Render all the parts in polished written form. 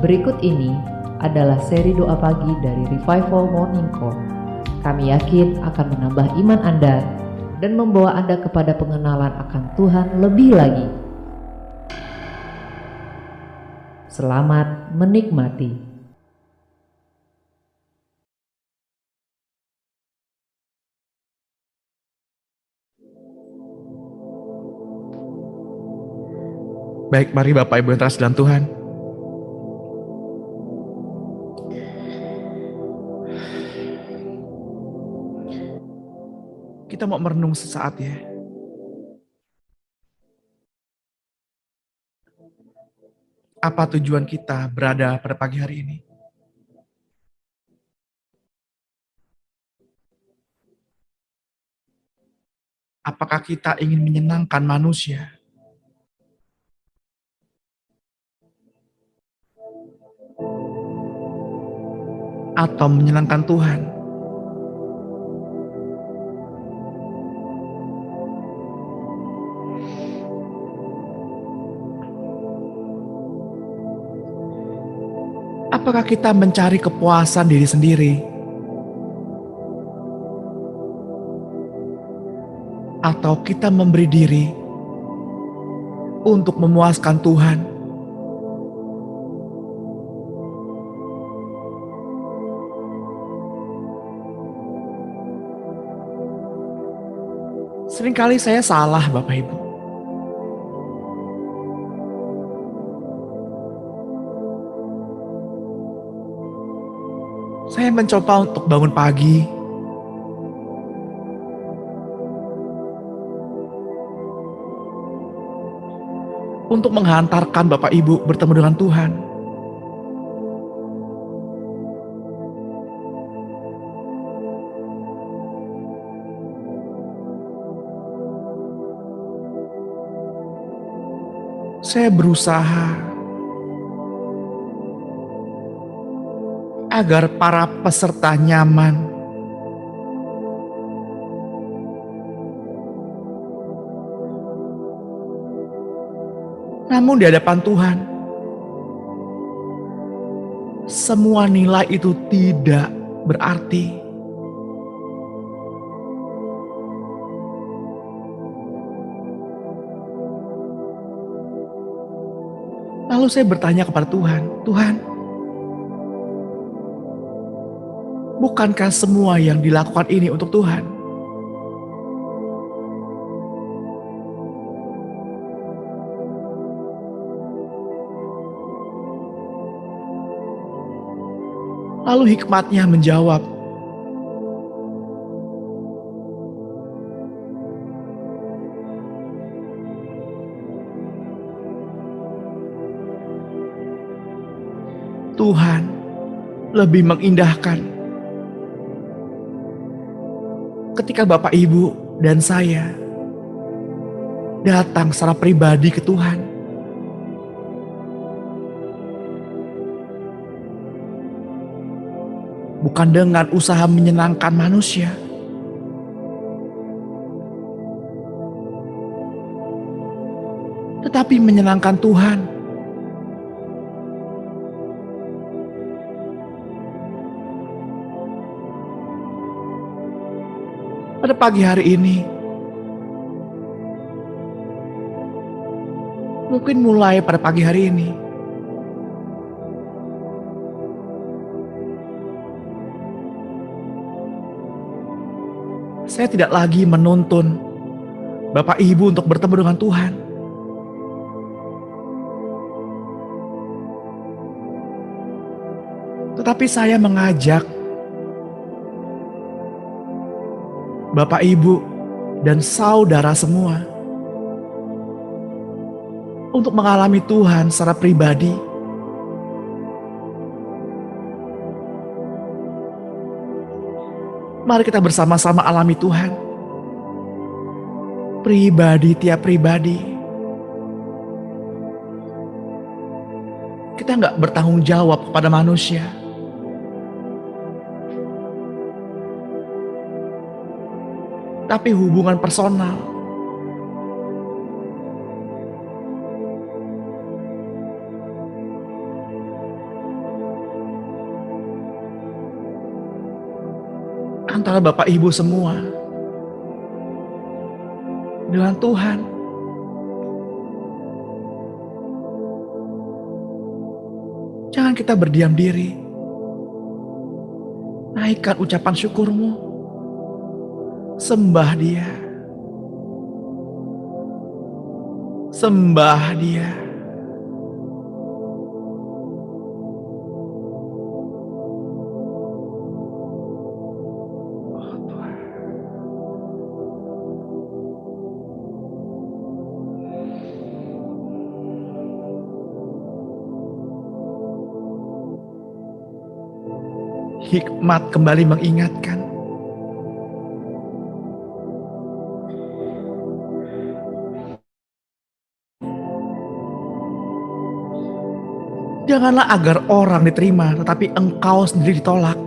Berikut ini adalah seri doa pagi dari Revival Morning Call. Kami yakin akan menambah iman Anda dan membawa Anda kepada pengenalan akan Tuhan lebih lagi. Selamat menikmati. Baik, mari Bapak Ibu yang terkasih dalam Tuhan. Kita mau merenung sesaat ya. Apa tujuan kita berada pada pagi hari ini? Apakah kita ingin menyenangkan manusia? Atau menyenangkan Tuhan? Apakah kita mencari kepuasan diri sendiri? Atau kita memberi diri untuk memuaskan Tuhan? Seringkali saya salah, Bapak Ibu. Saya mencoba untuk bangun pagi, untuk menghantarkan Bapak Ibu bertemu dengan Tuhan. Saya berusaha agar para peserta nyaman. Namun di hadapan Tuhan, semua nilai itu tidak berarti. Lalu saya bertanya kepada Tuhan, Tuhan, bukankah semua yang dilakukan ini untuk Tuhan? Lalu hikmatnya menjawab, Tuhan lebih mengindahkan ketika Bapak Ibu dan saya datang secara pribadi ke Tuhan. Bukan dengan usaha menyenangkan manusia, tetapi menyenangkan Tuhan. Pada pagi hari ini, mungkin mulai pada pagi hari ini, saya tidak lagi menuntun Bapak Ibu untuk bertemu dengan Tuhan. Tetapi saya mengajak Bapak Ibu dan saudara semua untuk mengalami Tuhan secara pribadi. Mari kita bersama-sama alami Tuhan. Pribadi tiap pribadi. Kita nggak bertanggung jawab kepada manusia. Tapi hubungan personal. antara Bapak Ibu semua dengan Tuhan. Jangan kita berdiam diri. Naikkan ucapan syukurmu. Sembah Dia. Sembah Dia. Oh Tuhan. Hikmat kembali mengingatkan, janganlah agar orang diterima, tetapi engkau sendiri ditolak.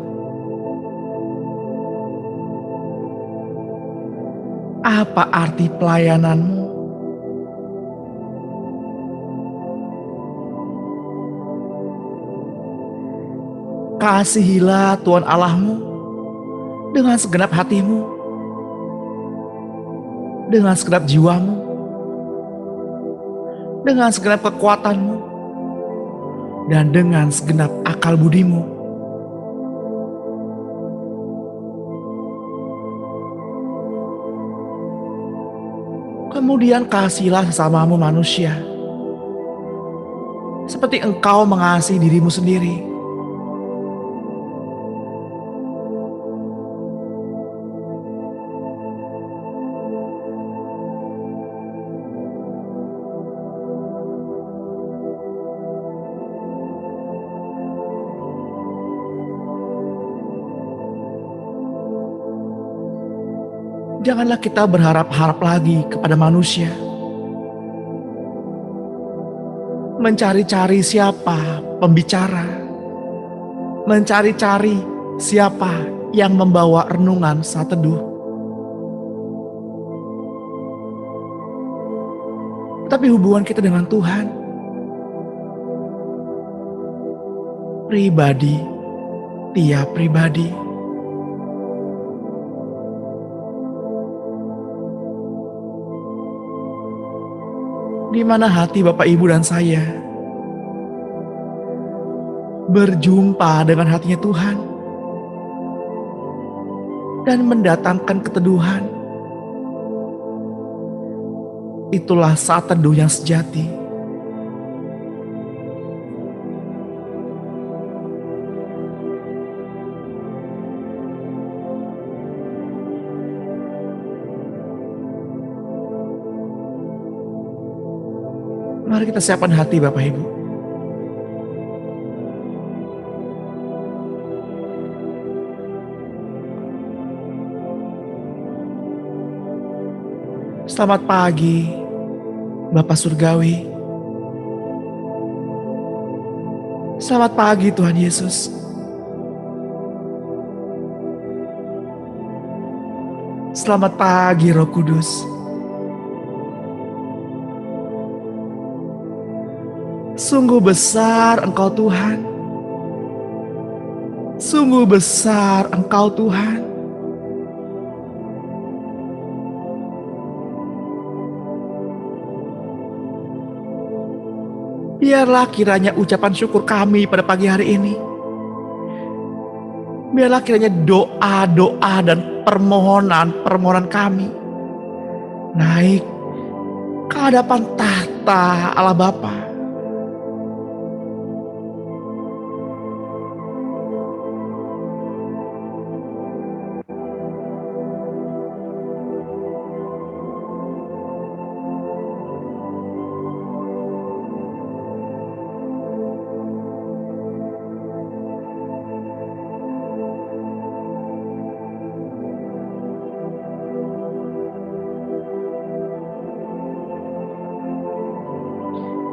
Apa arti pelayananmu? Kasihilah Tuhan Allahmu dengan segenap hatimu, dengan segenap jiwamu, dengan segenap kekuatanmu, dan dengan segenap akal budimu. Kemudian kasihilah sesamamu manusia, seperti engkau mengasihi dirimu sendiri. Janganlah kita berharap-harap lagi kepada manusia. Mencari-cari siapa pembicara. Mencari-cari siapa yang membawa renungan saat teduh. Tapi hubungan kita dengan Tuhan, pribadi, tiap pribadi. Di mana hati Bapak Ibu dan saya berjumpa dengan hatinya Tuhan dan mendatangkan keteduhan, itulah saat teduh yang sejati. Mari kita siapkan hati Bapak Ibu. Selamat pagi Bapak Surgawi. Selamat pagi Tuhan Yesus. Selamat pagi Roh Kudus. Sungguh besar Engkau Tuhan. Sungguh besar Engkau Tuhan. Biarlah kiranya ucapan syukur kami pada pagi hari ini, biarlah kiranya doa-doa dan permohonan kami naik ke hadapan tahta Allah Bapa.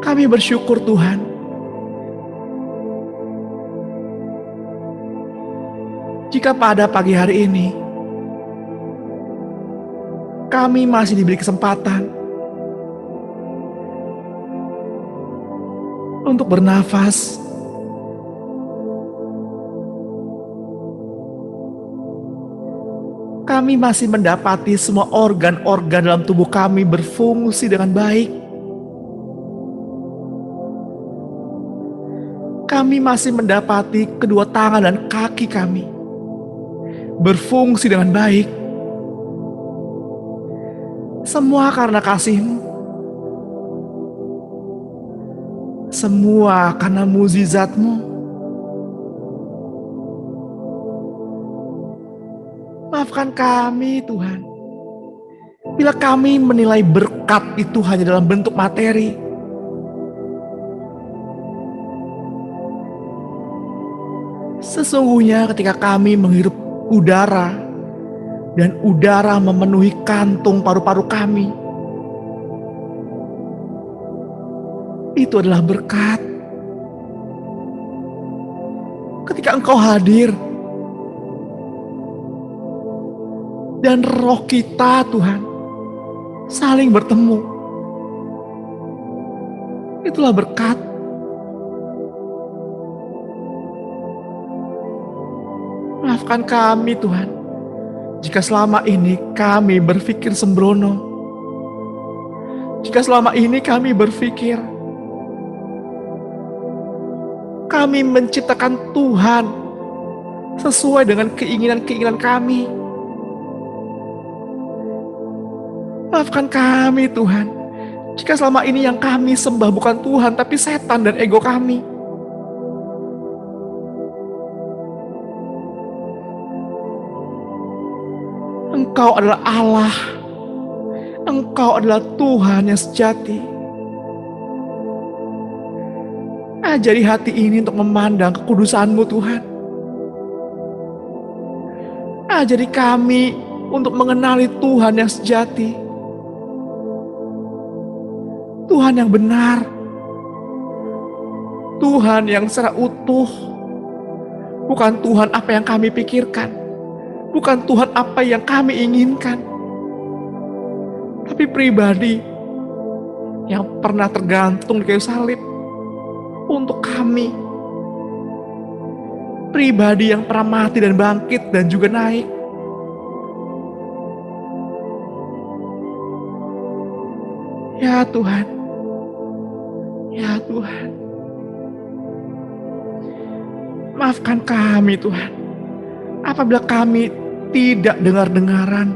Kami bersyukur Tuhan, jika pada pagi hari ini kami masih diberi kesempatan untuk bernafas, kami masih mendapati semua organ-organ dalam tubuh kami berfungsi dengan baik. Kami masih mendapati kedua tangan dan kaki kami berfungsi dengan baik. Semua karena kasih-Mu. Semua karena mukjizat-Mu. Maafkan kami, Tuhan, bila kami menilai berkat itu hanya dalam bentuk materi. Sesungguhnya ketika kami menghirup udara dan udara memenuhi kantung paru-paru kami, itu adalah berkat. Ketika Engkau hadir dan roh kita, Tuhan, saling bertemu, itulah berkat. Maafkan kami, Tuhan, jika selama ini kami berpikir sembrono. Jika selama ini kami berpikir kami menciptakan Tuhan sesuai dengan keinginan-keinginan kami. Maafkan kami, Tuhan, jika selama ini yang kami sembah bukan Tuhan, tapi setan dan ego kami. Engkau adalah Allah. Engkau adalah Tuhan yang sejati. Ajari hati ini untuk memandang kekudusan-Mu, Tuhan. Ajari kami untuk mengenali Tuhan yang sejati. Tuhan yang benar. Tuhan yang secara utuh. Bukan Tuhan apa yang kami pikirkan. Bukan Tuhan apa yang kami inginkan. Tapi pribadi yang pernah tergantung di kayu salib untuk kami. Pribadi yang pernah mati dan bangkit dan juga naik. Ya Tuhan. Ya Tuhan. Maafkan kami, Tuhan, apabila kami tidak dengar-dengaran.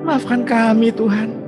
Maafkan kami, Tuhan.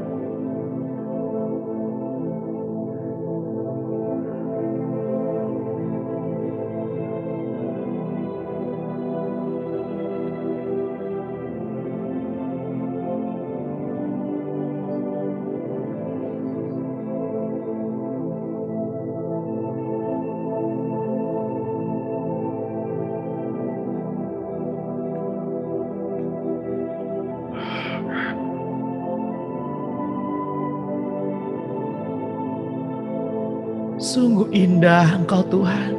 Sungguh indah Engkau, Tuhan.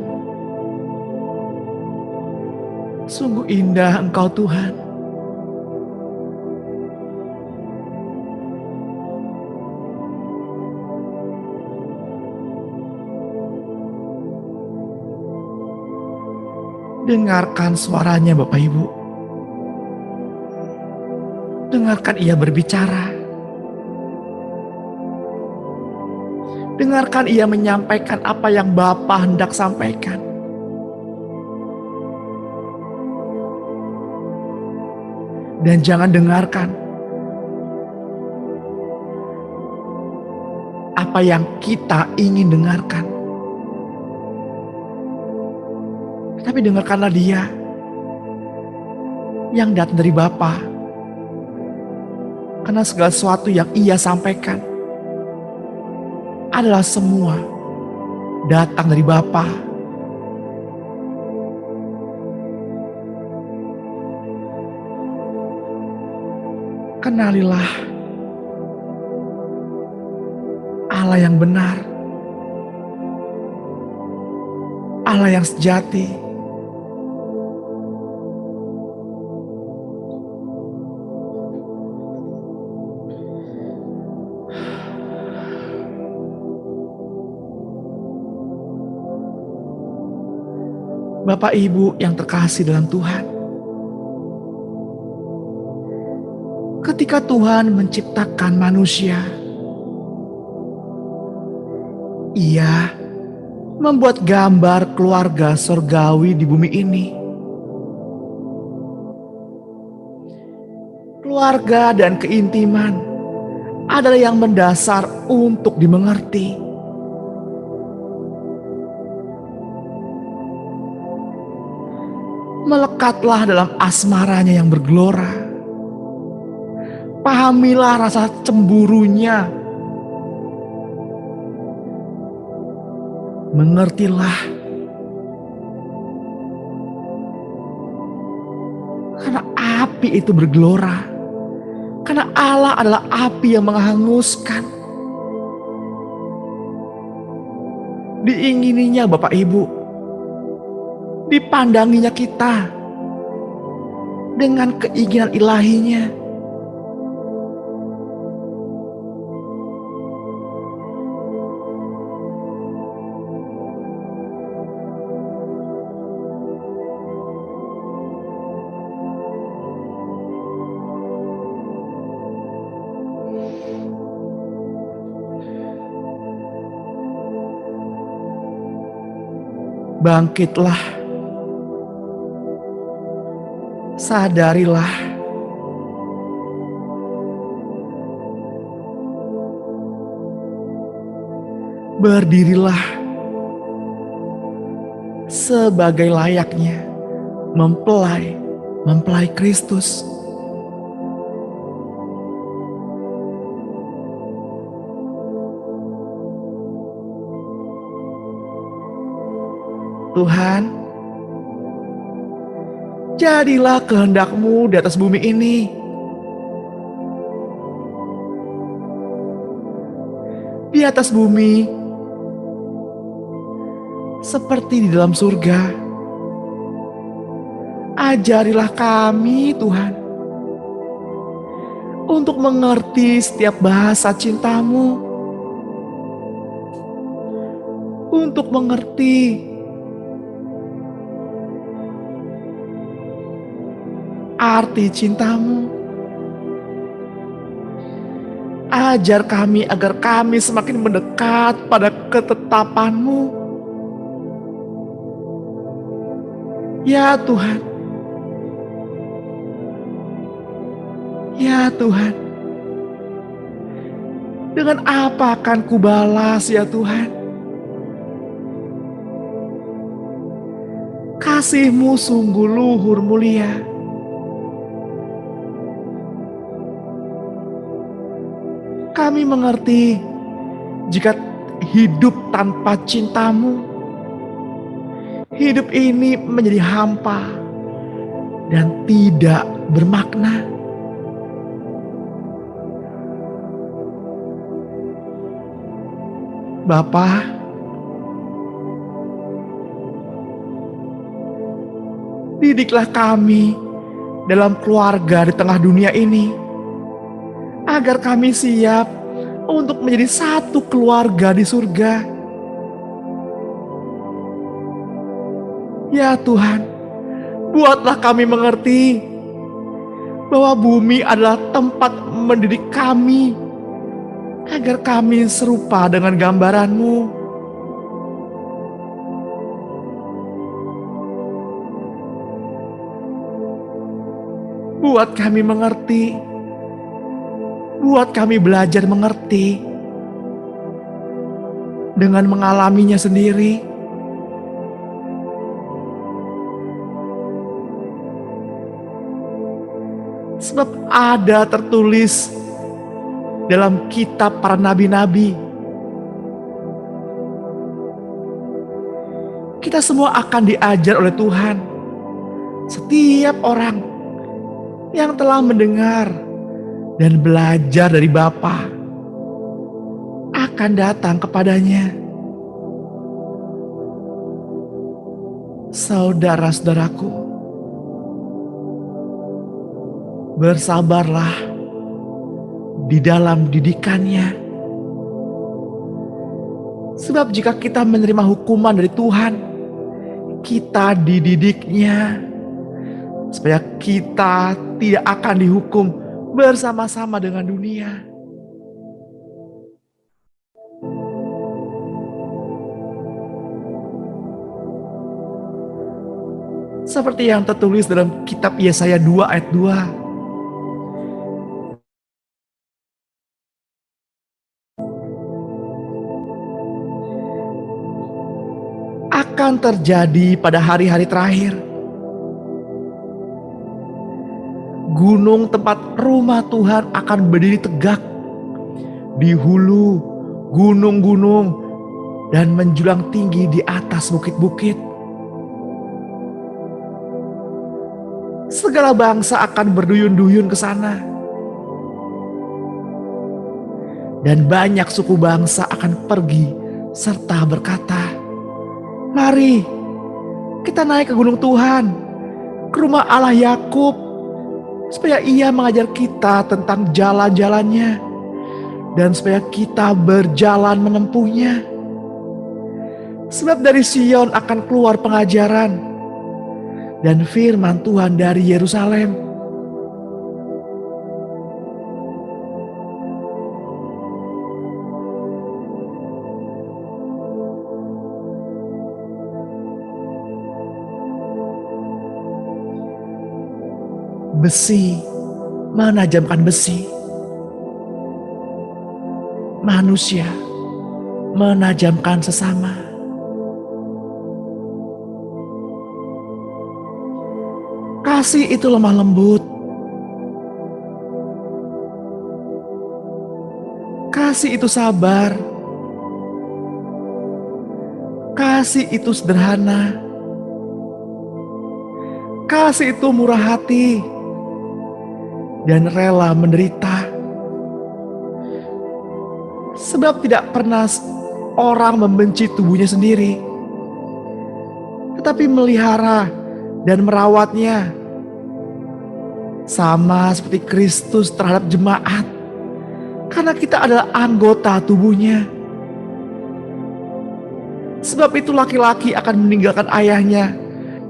Sungguh indah Engkau, Tuhan. Dengarkan suaranya, Bapak Ibu. Dengarkan Ia berbicara. Dengarkan Ia menyampaikan apa yang Bapa hendak sampaikan. Dan jangan dengarkan apa yang kita ingin dengarkan. Tapi dengarkanlah Dia yang datang dari Bapa. Karena segala sesuatu yang Ia sampaikan adalah semua datang dari Bapa. Kenalilah Allah yang benar, Allah yang sejati. Bapak Ibu yang terkasih dalam Tuhan, Ketika Tuhan menciptakan manusia, Ia membuat gambar keluarga surgawi di bumi ini. Keluarga dan keintiman adalah yang mendasar untuk dimengerti. Melekatlah dalam asmaranya yang bergelora. Pahamilah rasa cemburunya. Mengertilah. Karena api itu bergelora. Karena Allah adalah api yang menghanguskan. Diingininya Bapak Ibu. Dipandanginya kita. Dengan keinginan ilahinya. Bangkitlah, sadarilah, berdirilah sebagai layaknya mempelai Kristus. Tuhan, jadilah kehendak-Mu di atas bumi ini. Di atas bumi, seperti di dalam surga. Ajarilah kami, Tuhan, untuk mengerti setiap bahasa cinta-Mu. Untuk mengerti arti cinta-Mu. Ajar kami agar kami semakin mendekat pada ketetapan-Mu. Ya Tuhan. Ya Tuhan. Dengan apa akan kubalas ya Tuhan? Kasih-Mu sungguh luhur mulia. Kami mengerti jika hidup tanpa cinta-Mu, hidup ini menjadi hampa dan tidak bermakna. Bapa, didiklah kami dalam keluarga di tengah dunia ini, agar kami siap untuk menjadi satu keluarga di surga. Ya Tuhan, buatlah kami mengerti bahwa bumi adalah tempat mendidik kami, agar kami serupa dengan gambaran-Mu. Buat kami mengerti. Buat kami belajar mengerti dengan mengalaminya sendiri. Sebab ada tertulis dalam kitab para nabi-nabi, kita semua akan diajar oleh Tuhan. Setiap orang yang telah mendengar dan belajar dari Bapa akan datang kepadanya. Saudara-saudaraku, bersabarlah di dalam didikannya. Sebab jika kita menerima hukuman dari Tuhan, kita dididiknya supaya kita tidak akan dihukum bersama-sama dengan dunia. Seperti yang tertulis dalam kitab Yesaya 2 ayat 2. Akan terjadi pada hari-hari terakhir. Gunung tempat rumah Tuhan akan berdiri tegak di hulu gunung-gunung dan menjulang tinggi di atas bukit-bukit. Segala bangsa akan berduyun-duyun ke sana. Dan banyak suku bangsa akan pergi serta berkata, "Mari, kita naik ke gunung Tuhan, ke rumah Allah Yakub, supaya Ia mengajar kita tentang jalan-jalannya, dan supaya kita berjalan menempuhnya. Sebab dari Sion akan keluar pengajaran, dan firman Tuhan dari Yerusalem." Besi menajamkan besi, manusia menajamkan sesama. Kasih itu lemah lembut. Kasih itu sabar. Kasih itu sederhana. Kasih itu murah hati dan rela menderita. Sebab tidak pernah orang membenci tubuhnya sendiri, tetapi melihara dan merawatnya, sama seperti Kristus terhadap jemaat, karena kita adalah anggota tubuhnya. Sebab itu laki-laki akan meninggalkan ayahnya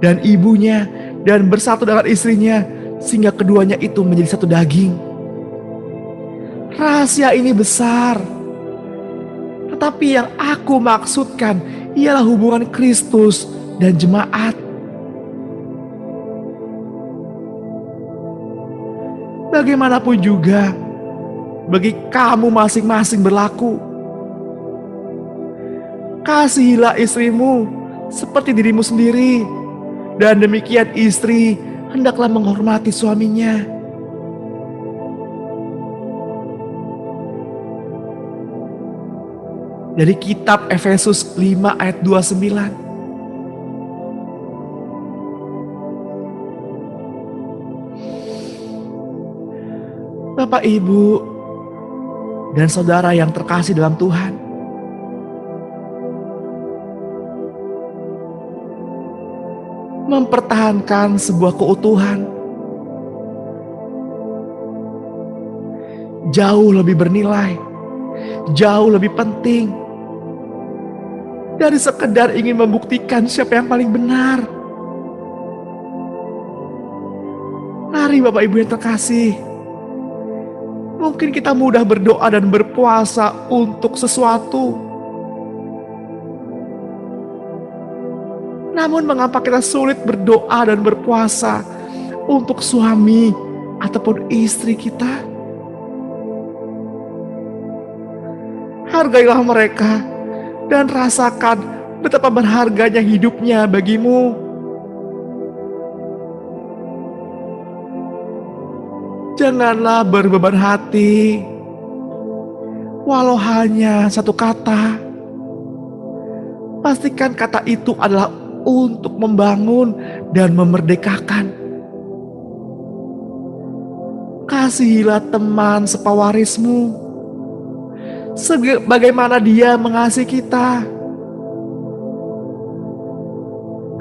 dan ibunya dan bersatu dengan istrinya, sehingga keduanya itu menjadi satu daging. Rahasia ini besar, tetapi yang aku maksudkan ialah hubungan Kristus dan jemaat. Bagaimanapun juga, bagi kamu masing-masing berlaku. Kasihilah istrimu seperti dirimu sendiri, dan demikian istri hendaklah menghormati suaminya. Dari kitab Efesus 5 ayat 29. Bapak, Ibu, dan saudara yang terkasih dalam Tuhan, mempertahankan sebuah keutuhan jauh lebih bernilai, jauh lebih penting dari sekedar ingin membuktikan siapa yang paling benar. Mari Bapak Ibu yang terkasih, mungkin kita mudah berdoa dan berpuasa untuk sesuatu, namun mengapa kita sulit berdoa dan berpuasa untuk suami ataupun istri kita? Hargailah mereka dan rasakan betapa berharganya hidupnya bagimu. Janganlah berbeban hati, walau hanya satu kata. Pastikan kata itu adalah untuk membangun dan memerdekakan. Kasihilah teman sepawarismu sebagaimana dia mengasihi kita.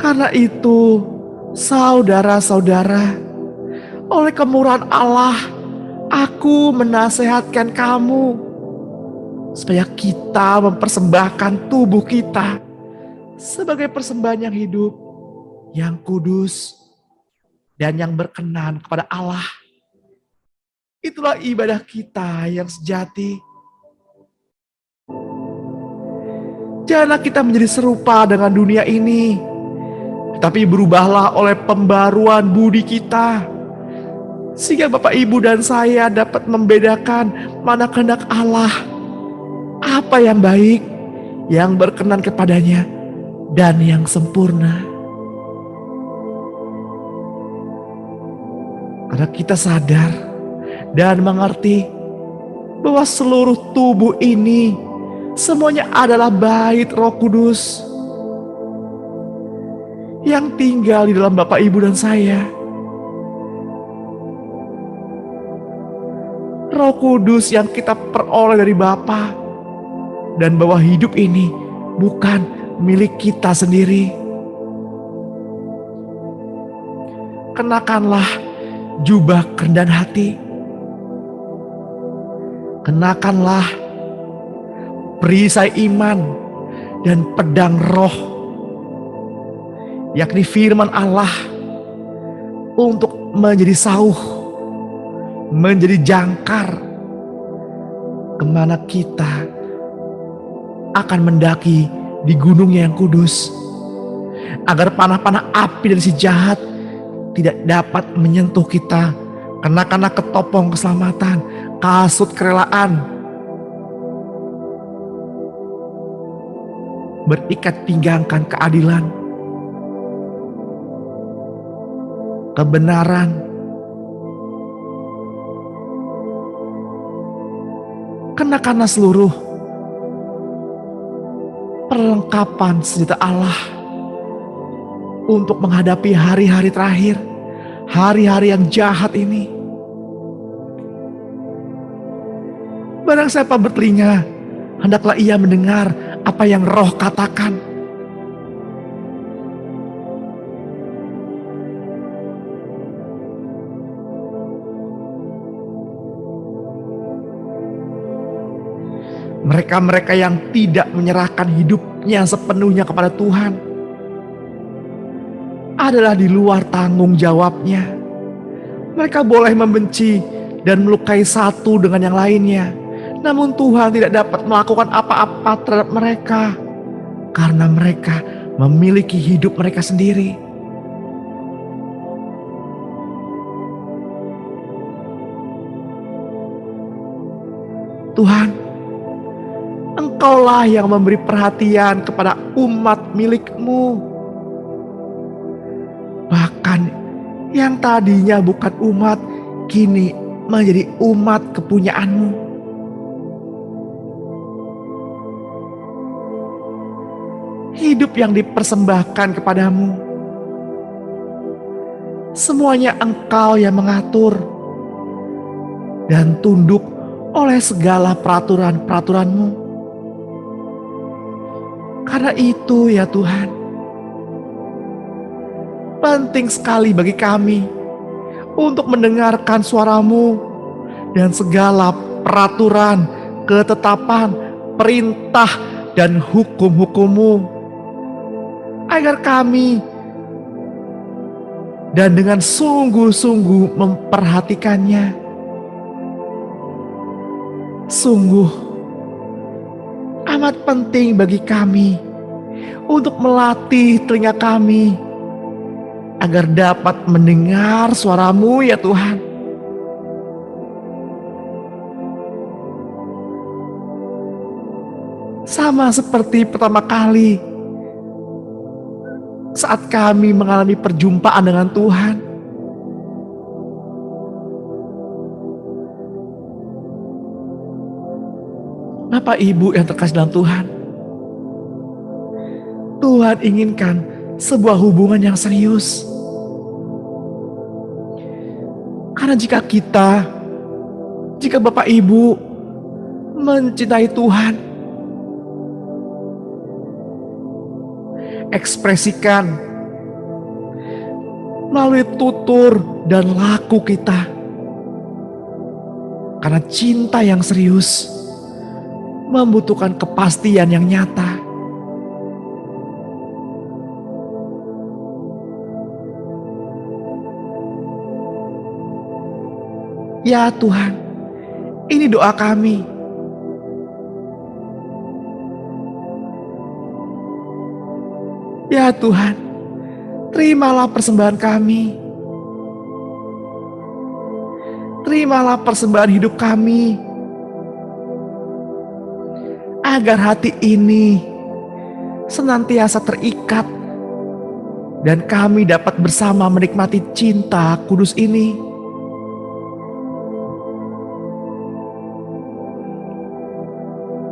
Karena itu, saudara-saudara, oleh kemurahan Allah, aku menasehatkan kamu supaya kita mempersembahkan tubuh kita sebagai persembahan yang hidup, yang kudus, dan yang berkenan kepada Allah. Itulah ibadah kita yang sejati. Janganlah kita menjadi serupa dengan dunia ini, tetapi berubahlah oleh pembaruan budi kita, sehingga Bapak, Ibu, dan saya dapat membedakan mana kehendak Allah, apa yang baik, yang berkenan kepadanya, dan yang sempurna. Karena kita sadar dan mengerti bahwa seluruh tubuh ini semuanya adalah bait Roh Kudus yang tinggal di dalam Bapak, Ibu, dan saya. Roh Kudus yang kita peroleh dari Bapa, dan bahwa hidup ini bukan milik kita sendiri. Kenakanlah jubah kerendahan hati. Kenakanlah perisai iman dan pedang roh, yakni firman Allah, untuk menjadi sauh, menjadi jangkar kemana kita akan mendaki di gunungnya yang kudus, agar panah-panah api dari si jahat tidak dapat menyentuh kita. Kenakanlah ketopong keselamatan, kasut kerelaan, berikat pinggangkan keadilan, kebenaran, kenakanlah seluruh perlengkapan senjata Allah untuk menghadapi hari-hari terakhir, hari-hari yang jahat ini. Barang siapa bertelinga, hendaklah ia mendengar apa yang Roh katakan. Mereka-mereka yang tidak menyerahkan hidupnya sepenuhnya kepada Tuhan adalah di luar tanggung jawabnya. Mereka boleh membenci dan melukai satu dengan yang lainnya, namun Tuhan tidak dapat melakukan apa-apa terhadap mereka, karena mereka memiliki hidup mereka sendiri. Tuhan, Engkaulah yang memberi perhatian kepada umat milik-Mu, bahkan yang tadinya bukan umat, kini menjadi umat kepunyaan-Mu. Hidup yang dipersembahkan kepadamu, semuanya Engkau yang mengatur dan tunduk oleh segala peraturan-peraturan-Mu. Karena itu ya Tuhan, penting sekali bagi kami untuk mendengarkan suara-Mu dan segala peraturan, ketetapan, perintah, dan hukum-hukum-Mu, agar kami dan dengan sungguh-sungguh memperhatikannya. Sungguh amat penting bagi kami untuk melatih telinga kami agar dapat mendengar suara-Mu ya Tuhan. Sama seperti pertama kali saat kami mengalami perjumpaan dengan Tuhan. Bapak, Ibu yang terkasih dalam Tuhan, Tuhan inginkan sebuah hubungan yang serius. Karena jika Bapak Ibu mencintai Tuhan, ekspresikan melalui tutur dan laku kita. Karena cinta yang serius membutuhkan kepastian yang nyata. Ya Tuhan, ini doa kami. Ya Tuhan, terimalah persembahan kami. Terimalah persembahan hidup kami. Agar hati ini senantiasa terikat dan kami dapat bersama menikmati cinta kudus ini.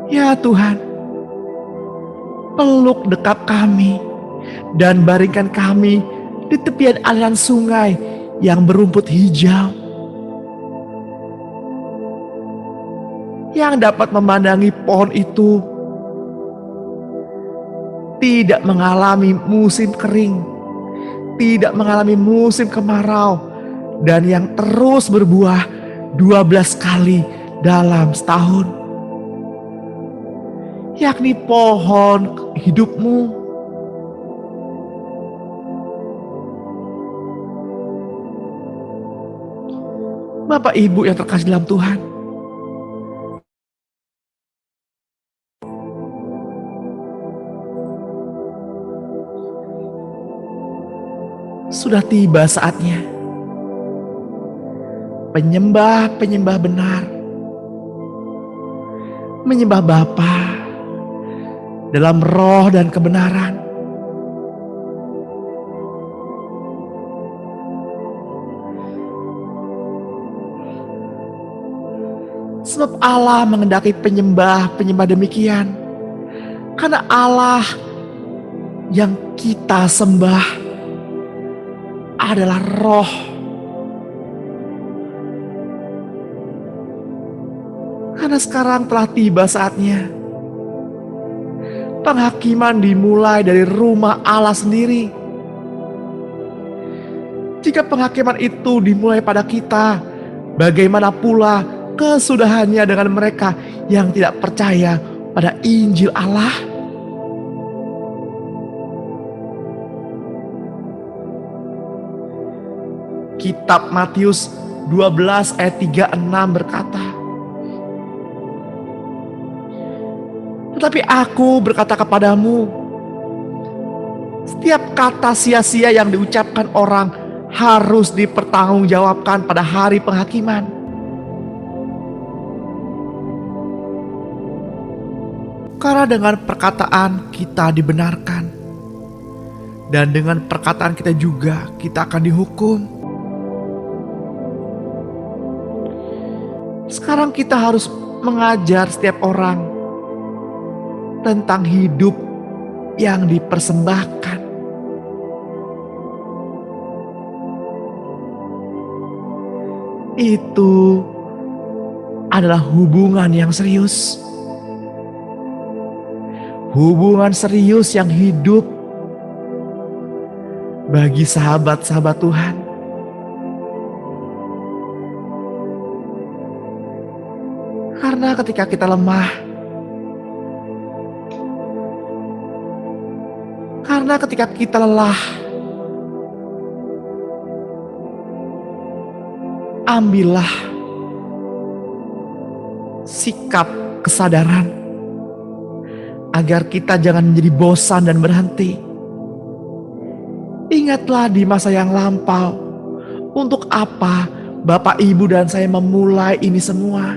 Ya Tuhan, peluk dekap kami dan baringkan kami di tepian aliran sungai yang berumput hijau, yang dapat memandangi pohon itu tidak mengalami musim kering, tidak mengalami musim kemarau, dan yang terus berbuah 12 kali dalam setahun, yakni pohon hidupmu. Bapak Ibu yang terkasih dalam Tuhan, sudah tiba saatnya penyembah-penyembah benar menyembah Bapa dalam roh dan kebenaran. Sebab Allah mengendaki penyembah-penyembah demikian, karena Allah yang kita sembah adalah roh. Karena sekarang telah tiba saatnya penghakiman dimulai dari rumah Allah sendiri. Jika penghakiman itu dimulai pada kita, bagaimana pula kesudahannya dengan mereka yang tidak percaya pada Injil Allah? Kitab Matius 12 ayat 36 berkata, "Tetapi aku berkata kepadamu, setiap kata sia-sia yang diucapkan orang harus dipertanggungjawabkan pada hari penghakiman." Karena dengan perkataan kita dibenarkan, dan dengan perkataan kita juga kita akan dihukum. Sekarang kita harus mengajar setiap orang tentang hidup yang dipersembahkan. Itu adalah hubungan yang serius. Hubungan serius yang hidup bagi sahabat-sahabat Tuhan. Karena ketika kita lemah, karena ketika kita lelah, ambillah sikap kesadaran agar kita jangan menjadi bosan dan berhenti. Ingatlah di masa yang lampau, untuk apa Bapak, Ibu, dan saya memulai ini semua?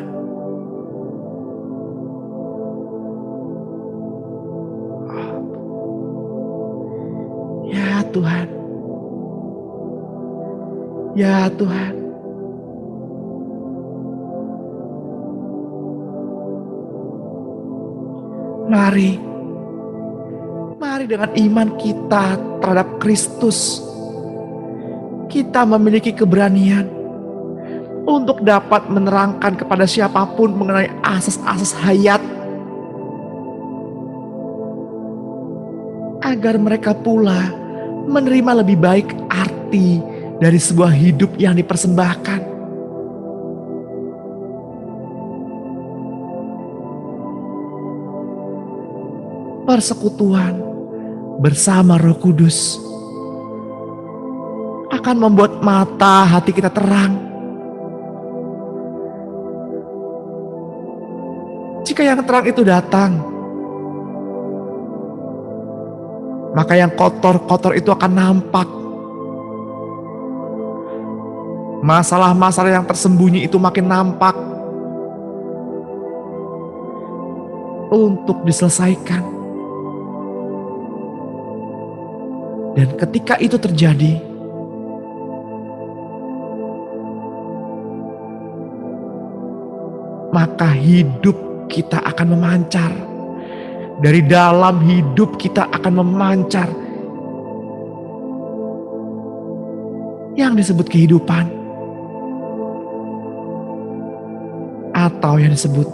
Ya Tuhan, ya Tuhan, mari dengan iman kita terhadap Kristus, kita memiliki keberanian untuk dapat menerangkan kepada siapapun mengenai asas-asas hayat, agar mereka pula menerima lebih baik arti dari sebuah hidup yang dipersembahkan. Persekutuan bersama Roh Kudus akan membuat mata hati kita terang, Jika yang terang itu datang, maka yang kotor-kotor itu akan nampak. Masalah-masalah yang tersembunyi itu makin nampak untuk diselesaikan. Dan ketika itu terjadi, maka hidup kita akan memancar. Dari dalam hidup kita akan memancar yang disebut kehidupan, atau yang disebut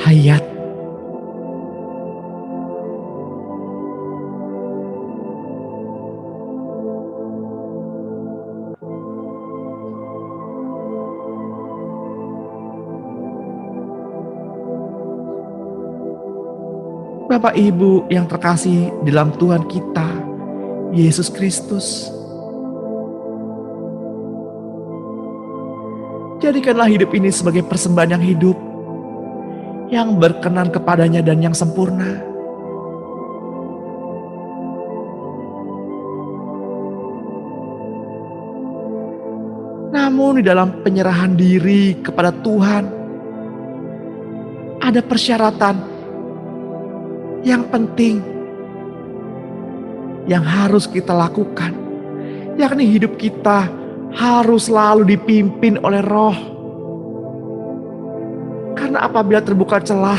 hayat. Bapak Ibu yang terkasih di dalam Tuhan kita, Yesus Kristus, jadikanlah hidup ini sebagai persembahan yang hidup, yang berkenan kepadanya dan yang sempurna. Namun di dalam penyerahan diri kepada Tuhan, ada persyaratan yang penting yang harus kita lakukan, yakni hidup kita harus selalu dipimpin oleh Roh. Karena apabila terbuka celah,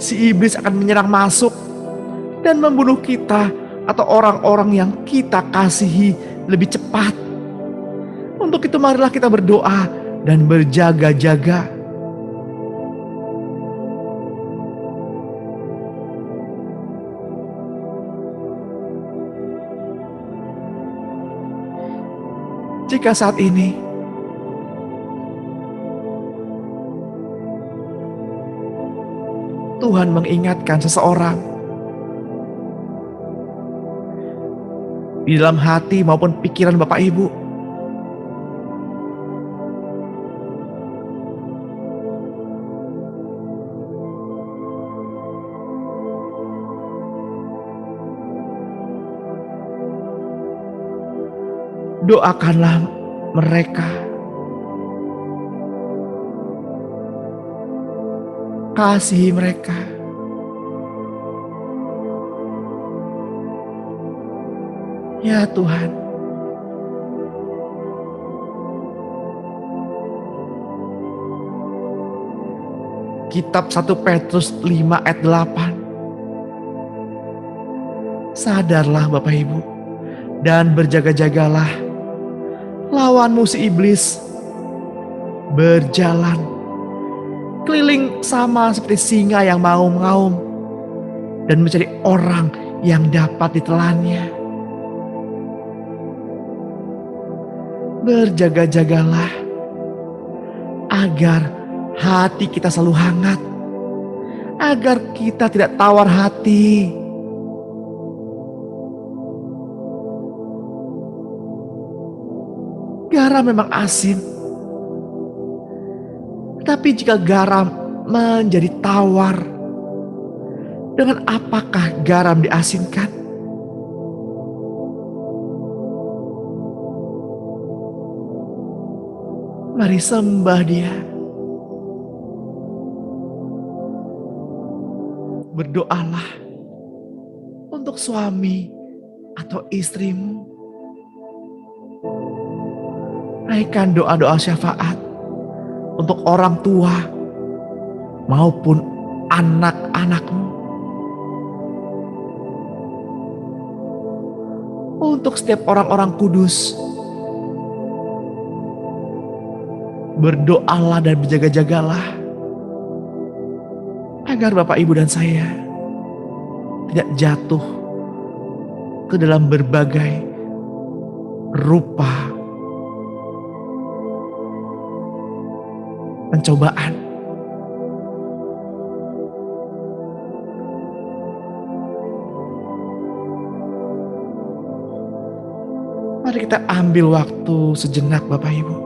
si iblis akan menyerang masuk dan membunuh kita atau orang-orang yang kita kasihi lebih cepat. Untuk itu marilah kita berdoa dan berjaga-jaga. Jika saat ini Tuhan mengingatkan seseorang di dalam hati maupun pikiran Bapak Ibu, doakanlah mereka, kasihi mereka, ya Tuhan. Kitab 1 Petrus 5 ayat 8. Sadarlah Bapak Ibu dan berjaga-jagalah. Lawanmu si iblis berjalan keliling sama seperti singa yang mengaum-ngaum dan mencari orang yang dapat ditelannya. Berjaga-jagalah agar hati kita selalu hangat, agar kita tidak tawar hati. Garam memang asin, tapi jika garam menjadi tawar, dengan apakah garam diasinkan? Mari sembah Dia. Berdoalah untuk suami atau istrimu. Naikkan doa-doa syafaat untuk orang tua maupun anak-anakmu. Untuk setiap orang-orang kudus, berdoalah dan berjaga-jagalah agar Bapak, Ibu, dan saya tidak jatuh ke dalam berbagai rupa pencobaan. Mari kita ambil waktu sejenak Bapak Ibu.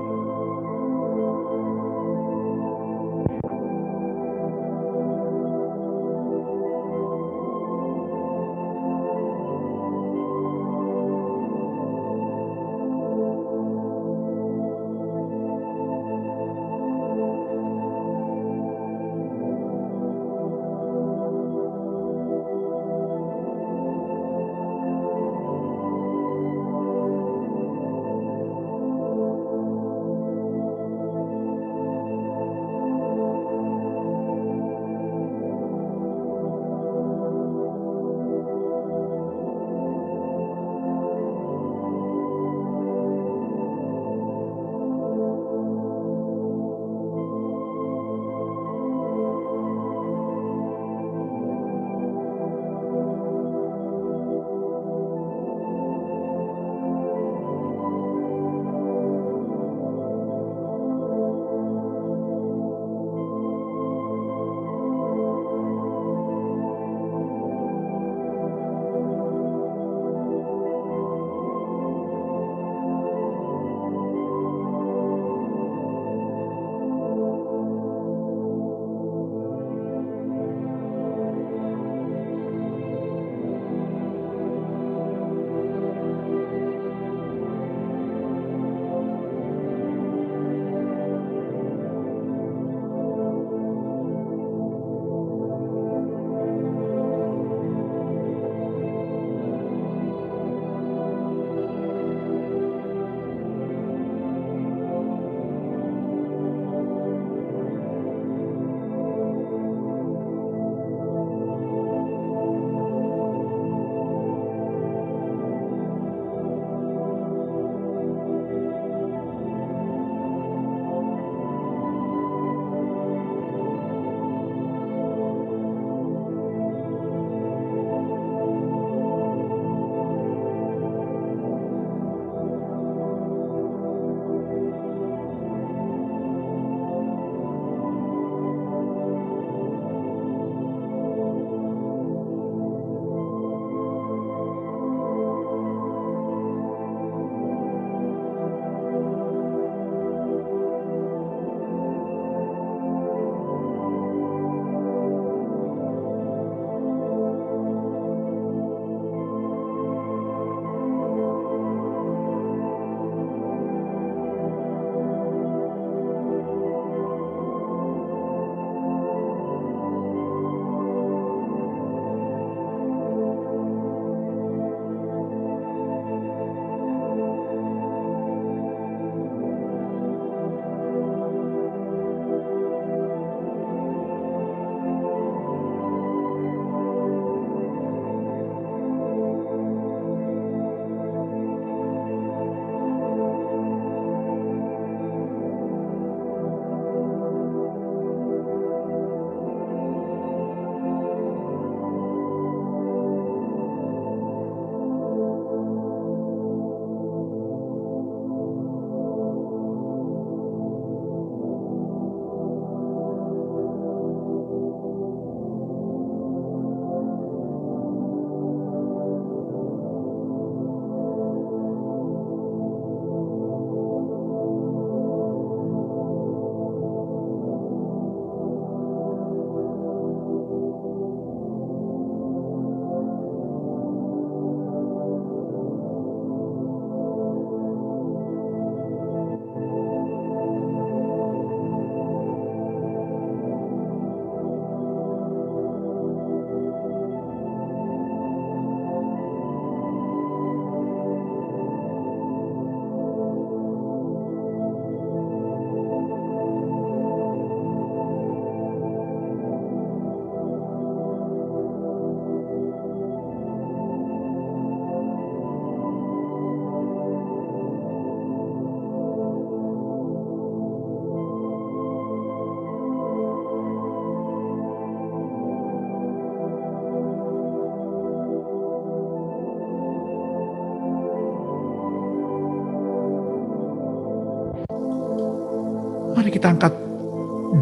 kita angkat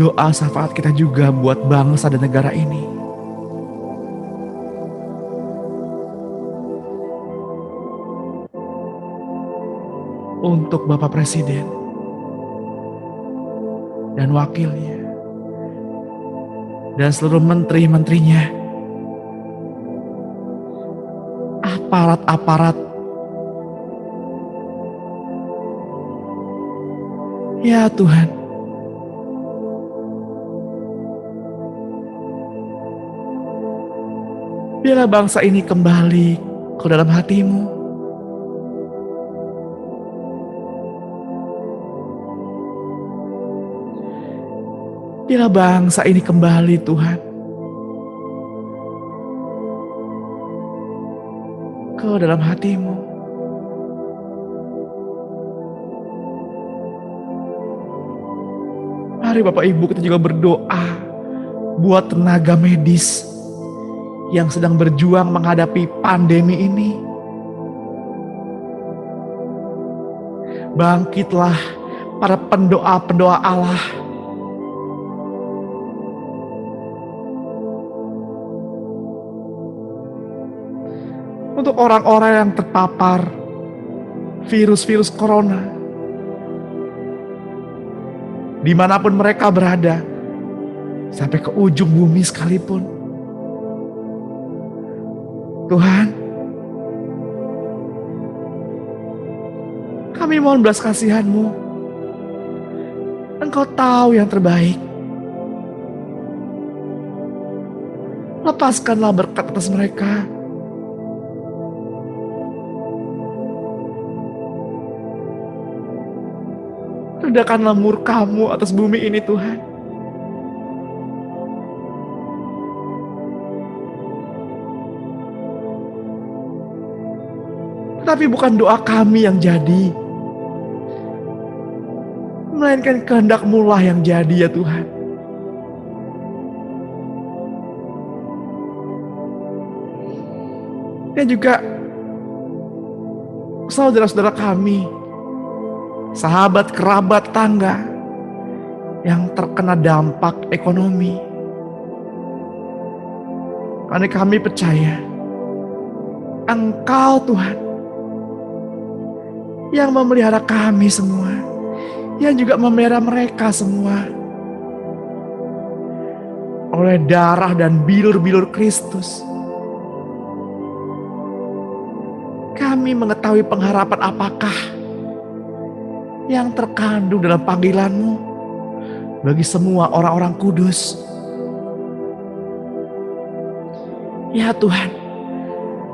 doa syafaat kita juga buat bangsa dan negara ini. Untuk Bapak Presiden dan wakilnya dan seluruh menteri-menterinya, aparat-aparat, ya Tuhan, biarlah bangsa ini kembali ke dalam hati-Mu. Biarlah bangsa ini kembali Tuhan ke dalam hati-Mu. Mari Bapak Ibu kita juga berdoa buat tenaga medis yang sedang berjuang menghadapi pandemi ini. Bangkitlah para pendoa-pendoa Allah. Untuk orang-orang yang terpapar virus-virus corona, dimanapun mereka berada, sampai ke ujung bumi sekalipun. Tuhan, kami mohon belas kasihan-Mu. Engkau tahu yang terbaik. Lepaskanlah berkat atas mereka. Redakanlah murka-Mu atas bumi ini Tuhan. Tetapi bukan doa kami yang jadi, melainkan kehendak-Mu lah yang jadi ya Tuhan. Dan juga saudara-saudara kami, sahabat, kerabat, tangga yang terkena dampak ekonomi. Karena kami percaya Engkau Tuhan yang memelihara kami semua, yang juga memelihara mereka semua. Oleh darah dan bilur-bilur Kristus, kami mengetahui pengharapan apakah yang terkandung dalam panggilan-Mu bagi semua orang-orang kudus. Ya Tuhan,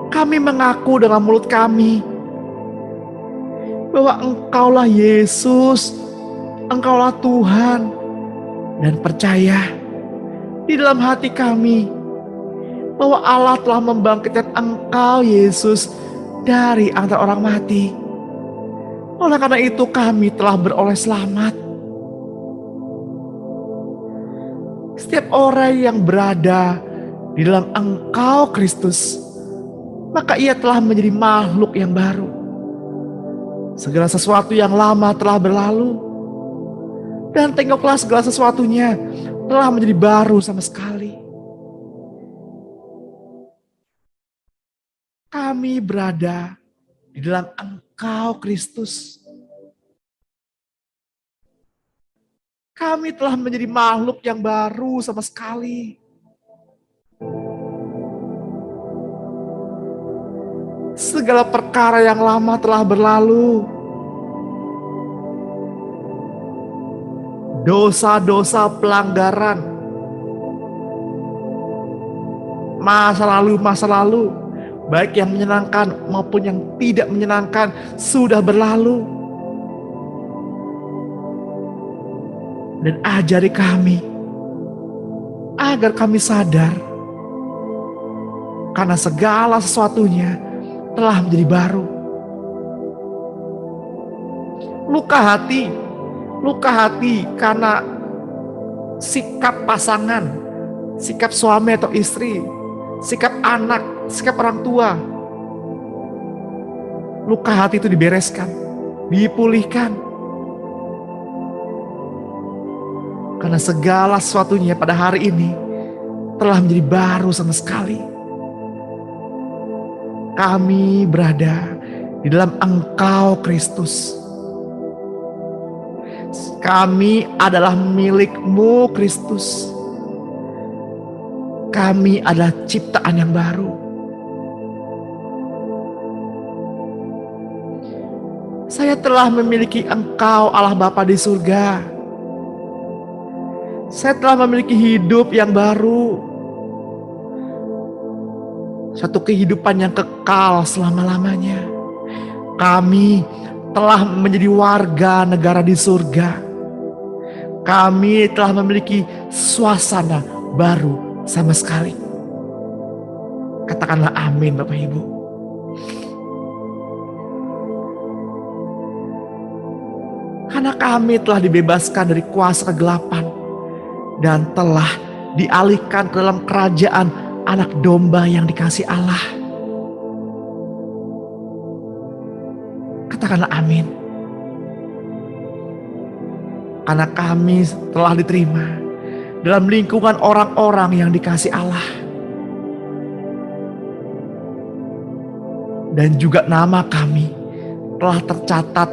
kami mengaku dengan mulut kami bahwa Engkaulah Yesus, Engkaulah Tuhan, dan percaya di dalam hati kami bahwa Allah telah membangkitkan Engkau Yesus dari antara orang mati. Oleh karena itu kami telah beroleh selamat. Setiap orang yang berada di dalam Engkau Kristus, maka ia telah menjadi makhluk yang baru. Segala sesuatu yang lama telah berlalu, dan tengoklah segala sesuatunya telah menjadi baru sama sekali. Kami berada di dalam Engkau Kristus. Kami telah menjadi makhluk yang baru sama sekali. Segala perkara yang lama telah berlalu. Dosa-dosa pelanggaran, masa lalu, baik yang menyenangkan maupun yang tidak menyenangkan, sudah berlalu. Dan ajari kami agar kami sadar, karena segala sesuatunya telah menjadi baru. Luka hati karena sikap pasangan, sikap suami atau istri, sikap anak, sikap orang tua. Luka hati itu dibereskan, dipulihkan. Karena segala sesuatunya pada hari ini telah menjadi baru sama sekali. Kami berada di dalam Engkau Kristus. Kami adalah milik-Mu Kristus. Kami adalah ciptaan yang baru. Saya telah memiliki Engkau Allah Bapa di surga. Saya telah memiliki hidup yang baru. Satu kehidupan yang kekal selama-lamanya. Kami telah menjadi warga negara di surga. Kami telah memiliki suasana baru sama sekali. Katakanlah amin Bapak Ibu. Karena kami telah dibebaskan dari kuasa kegelapan dan telah dialihkan ke dalam kerajaan anak domba yang dikasihi Allah. Katakanlah amin. Karena kami telah diterima dalam lingkungan orang-orang yang dikasihi Allah. Dan juga nama kami telah tercatat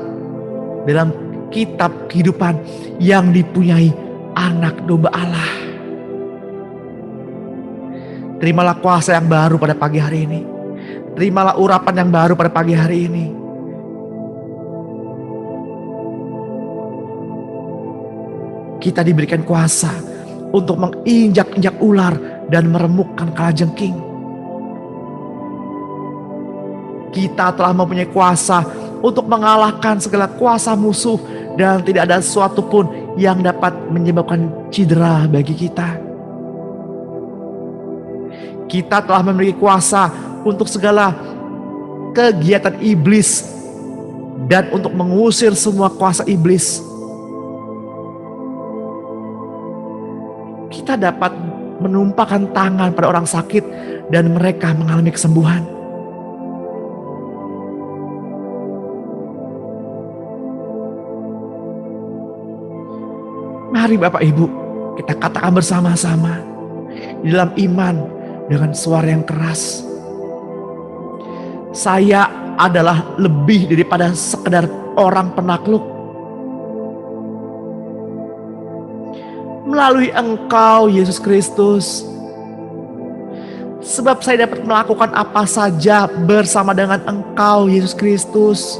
dalam kitab kehidupan yang dipunyai anak domba Allah. Terimalah kuasa yang baru pada pagi hari ini. Terimalah urapan yang baru pada pagi hari ini. Kita diberikan kuasa untuk menginjak-injak ular dan meremukkan kalajengking. Kita telah mempunyai kuasa untuk mengalahkan segala kuasa musuh dan tidak ada sesuatu pun yang dapat menyebabkan cedera bagi kita. Kita telah memiliki kuasa untuk segala kegiatan iblis dan untuk mengusir semua kuasa iblis. Kita dapat menumpahkan tangan pada orang sakit dan mereka mengalami kesembuhan. Mari Bapak Ibu, kita katakan bersama-sama di dalam iman dengan suara yang keras. Saya adalah lebih daripada sekedar orang penakluk. Melalui Engkau Yesus Kristus. Sebab saya dapat melakukan apa saja bersama dengan Engkau Yesus Kristus.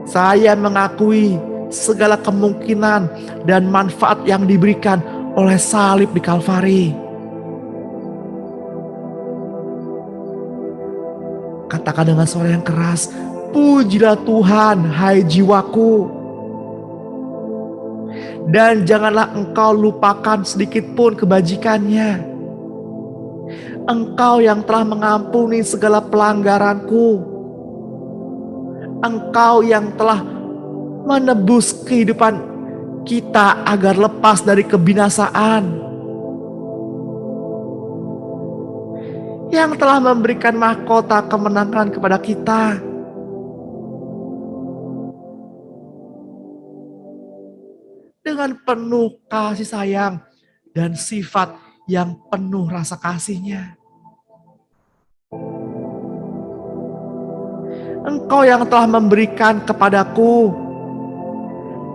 Saya mengakui segala kemungkinan dan manfaat yang diberikan oleh salib di Kalvari. Katakan dengan suara yang keras, pujilah Tuhan, hai jiwaku. Dan janganlah engkau lupakan sedikit pun kebajikannya. Engkau yang telah mengampuni segala pelanggaranku. Engkau yang telah menebus kehidupan kita agar lepas dari kebinasaan. Yang telah memberikan mahkota kemenangan kepada kita. Dengan penuh kasih sayang dan sifat yang penuh rasa kasih-Nya. Engkau yang telah memberikan kepadaku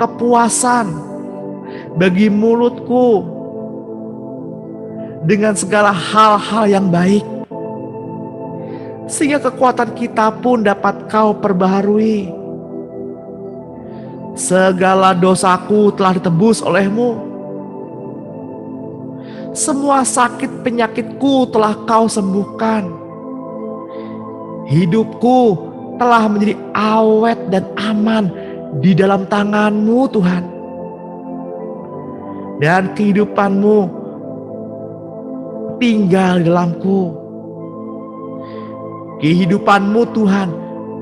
kepuasan bagi mulutku dengan segala hal-hal yang baik. Sehingga kekuatan kita pun dapat Kau perbaharui. Segala dosaku telah ditebus oleh-Mu. Semua sakit penyakitku telah Kau sembuhkan. Hidupku telah menjadi awet dan aman di dalam tangan-Mu Tuhan. Dan kehidupan-Mu tinggal di dalamku. Kehidupan-Mu Tuhan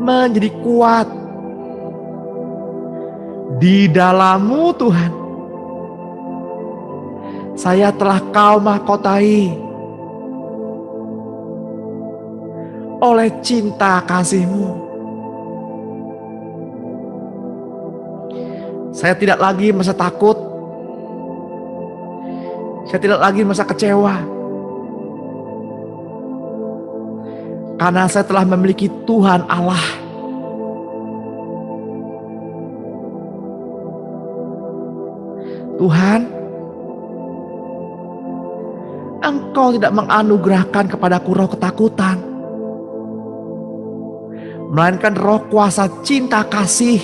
menjadi kuat. Di dalam-Mu Tuhan, saya telah Kau mahkotai oleh cinta kasih-Mu. Saya tidak lagi merasa takut. Saya tidak lagi merasa kecewa. Karena saya telah memiliki Tuhan Allah. Tuhan, Engkau tidak menganugerahkan kepadaku roh ketakutan, melainkan roh kuasa cinta kasih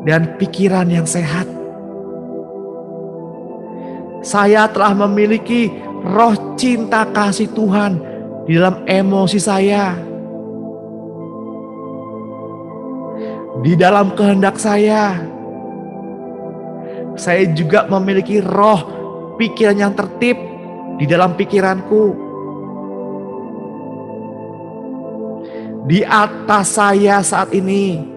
dan pikiran yang sehat. Saya telah memiliki roh cinta kasih Tuhan di dalam emosi saya, di dalam kehendak saya. Saya juga memiliki roh pikiran yang tertib di dalam pikiranku. Di atas saya saat ini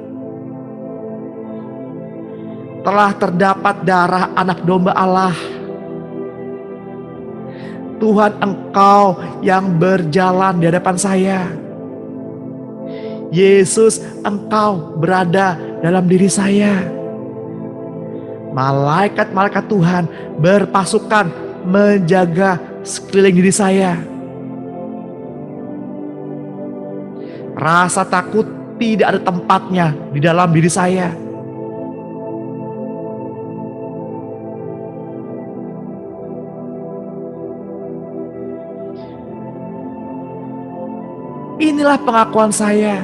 telah terdapat darah anak domba Allah. Tuhan, Engkau yang berjalan di hadapan saya. Yesus, Engkau berada dalam diri saya. Malaikat-malaikat Tuhan berpasukan menjaga sekeliling diri saya. Rasa takut tidak ada tempatnya di dalam diri saya. Inilah pengakuan saya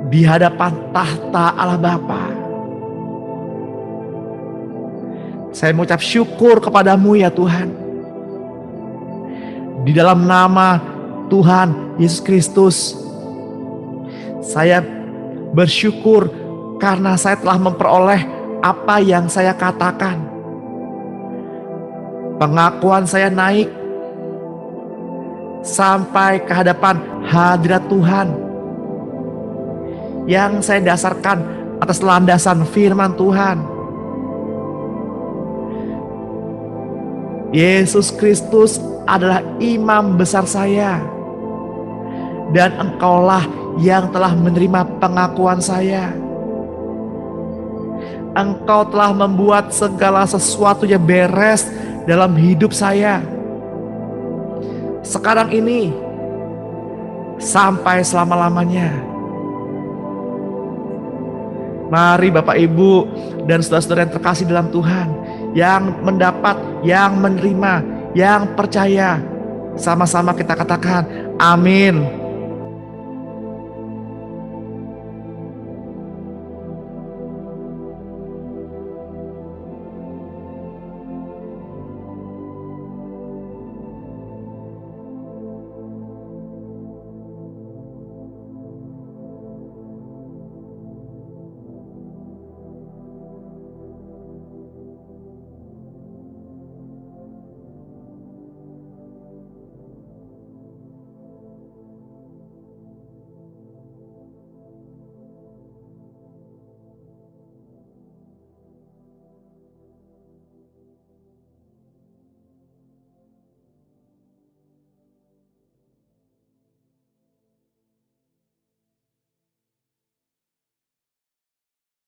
di hadapan tahta Allah Bapa. Saya mengucap syukur kepadamu ya Tuhan. Di dalam nama Tuhan Yesus Kristus, saya bersyukur karena saya telah memperoleh apa yang saya katakan. Pengakuan saya naik sampai ke hadapan hadirat Tuhan yang saya dasarkan atas landasan firman Tuhan. Yesus Kristus adalah imam besar saya, dan Engkaulah yang telah menerima pengakuan saya. Engkau telah membuat segala sesuatunya beres dalam hidup saya sekarang ini sampai selama-lamanya. Mari Bapak Ibu dan saudara-saudara yang terkasih dalam Tuhan, yang mendapat, yang menerima, yang percaya, sama-sama kita katakan amin.